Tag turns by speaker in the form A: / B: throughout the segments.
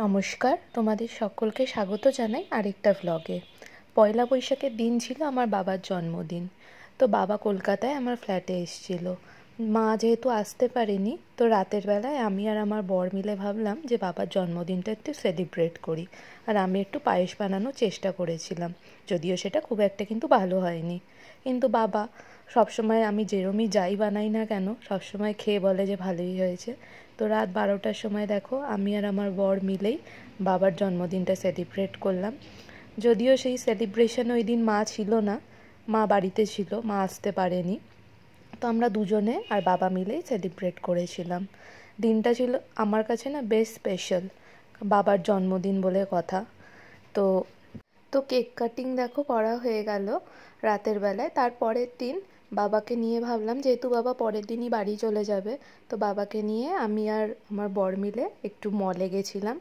A: নমস্কার, তোমাদের সকলকে স্বাগত জানাই আরেকটা ভ্লগে। পয়লা বৈশাখের দিন ছিল আমার বাবার জন্মদিন। তো বাবা কলকাতায় আমার ফ্ল্যাটে এসেছিল। মা যেহেতু আসতে পারেনি, তো রাতের বেলায় আমি আর আমার বর মিলে ভাবলাম যে বাবার জন্মদিনটা একটু সেলিব্রেট করি। আর আমি একটু পায়েস বানানোর চেষ্টা করেছিলাম, যদিও সেটা খুব একটা কিন্তু ভালো হয়নি। কিন্তু বাবা সবসময় আমি যেরমই যাই বানাই না কেন সবসময় খেয়ে বলে যে ভালোই হয়েছে। তো রাত 12টার সময় দেখো আমি আর আমার বর মিলেই বাবার জন্মদিনটা সেলিব্রেট করলাম। যদিও সেই সেলিব্রেশন ওই দিন মা ছিল না, মা বাড়িতে ছিল, মা আসতে পারেনি। তো আমরা দুজনে আর বাবা মিলেই সেলিব্রেট করেছিলাম। দিনটা ছিল আমার কাছে না বেশ স্পেশাল, বাবার জন্মদিন বলে কথা। তো তো কেক কাটিং দেখো করা হয়ে গেল রাতের বেলায়। তারপরের দিন বাবাকে নিয়ে ভাবলাম, যেহেতু বাবা পরের দিনই বাড়ি চলে যাবে, তো বাবাকে নিয়ে আমি আর আমার বর মিলে একটু মলে গেছিলাম।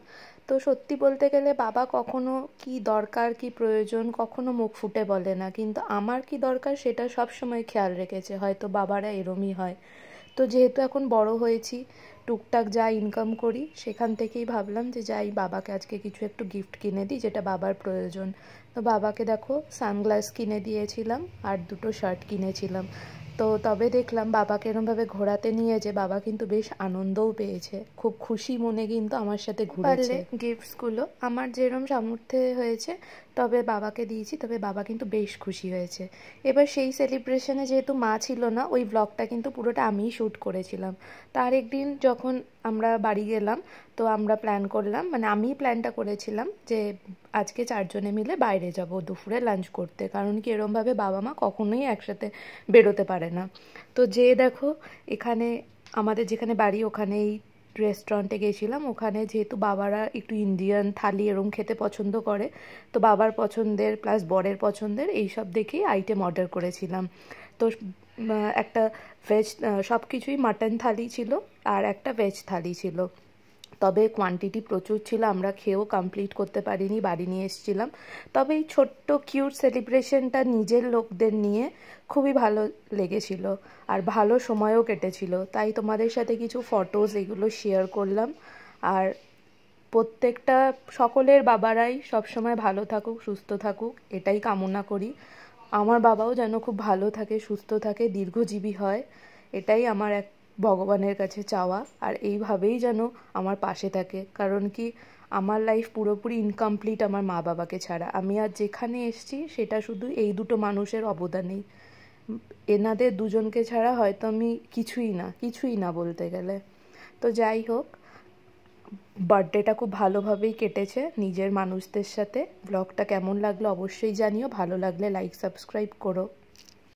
A: তো সত্যি বলতে গেলে বাবা কখনো কি দরকার কি প্রয়োজন কখনো মুখ ফুটে বলে না, কিন্তু আমার কি দরকার সেটা সব সময় খেয়াল রেখেছে। হয়তো বাবারা এরমই হয়। তো যেহেতু এখন বড় হয়েছি, টুকটাক যা ইনকাম করি সেখান থেকেই ভাবলাম যে যাই বাবাকে আজকে কিছু একটু গিফট কিনে দিই, যেটা বাবার প্রয়োজন। তো বাবাকে দেখো সানগ্লাস কিনে দিয়েছিলাম আর দুটো শার্ট কিনেছিলাম। তো তবে দেখলাম বাবাকে এরমভাবে ঘোরাতে নিয়ে যে বাবা কিন্তু বেশ আনন্দও পেয়েছে, খুব খুশি মনে কিন্তু আমার সাথে ঘুরেছে। গিফটসগুলো আমার যেরম সামর্থ্যে হয়েছে তবে বাবাকে দিয়েছি, তবে বাবা কিন্তু বেশ খুশি হয়েছে। এবার সেই সেলিব্রেশনে যেহেতু মা ছিল না, ওই ব্লগটা কিন্তু পুরোটা আমিই শ্যুট করেছিলাম। তার একদিন যখন আমরা বাড়ি গেলাম, তো আমরা প্ল্যান করলাম, মানে আমিই প্ল্যানটা করেছিলাম যে আজকে চারজনে মিলে বাইরে যাব দুপুরে লাঞ্চ করতে, কারণ কি এরমভাবে বাবা মা কখনোই একসাথে বেরোতে পারে না। তো যে দেখো এখানে আমাদের যেখানে বাড়ি ওখানেই রেস্টুরেন্টে গেছিলাম। ওখানে যেহেতু বাবারা একটু ইন্ডিয়ান থালি এরম খেতে পছন্দ করে, তো বাবার পছন্দের প্লাস বরের পছন্দের এইসব দেখেই আইটেম অর্ডার করেছিলাম। তো একটা ভেজ, সব কিছুই মাটন থালি ছিল আর একটা ভেজ থালি ছিল। তবে কোয়ান্টিটি প্রচুর ছিল, আমরা খেয়েও কমপ্লিট করতে পারিনি, বাড়ি নিয়ে এসেছিলাম। তবে এই ছোট্ট কিউট সেলিব্রেশনটা নিজের লোকদের নিয়ে খুবই ভালো লেগেছিল আর ভালো সময়ও কেটেছিল। তাই তোমাদের সাথে কিছু ফটোজ এগুলো শেয়ার করলাম। আর প্রত্যেকটা সকলের বাবারাই সবসময় ভালো থাকুক, সুস্থ থাকুক, এটাই কামনা করি। আমার বাবাও যেন খুব ভালো থাকে, সুস্থ থাকে, দীর্ঘজীবী হয়, এটাই আমার এক ভগবানের কাছে চাওয়া। আর এইভাবেই যেন আমার পাশে থাকে, কারণ কি আমার লাইফ পুরোপুরি ইনকমপ্লিট আমার মা বাবাকে ছাড়া। আমি আর যেখানে এসেছি সেটা শুধু এই দুটো মানুষের অবদানেই। এনাদের দুজনকে ছাড়া হয়তো আমি কিছুই না বলতে গেলে। তো যাই হোক, বার্থডেটা খুব ভালোভাবেই কেটেছে নিজের মানুষদের সাথে। ব্লগটা কেমন লাগলো অবশ্যই জানিও, ভালো লাগলে লাইক সাবস্ক্রাইব করো।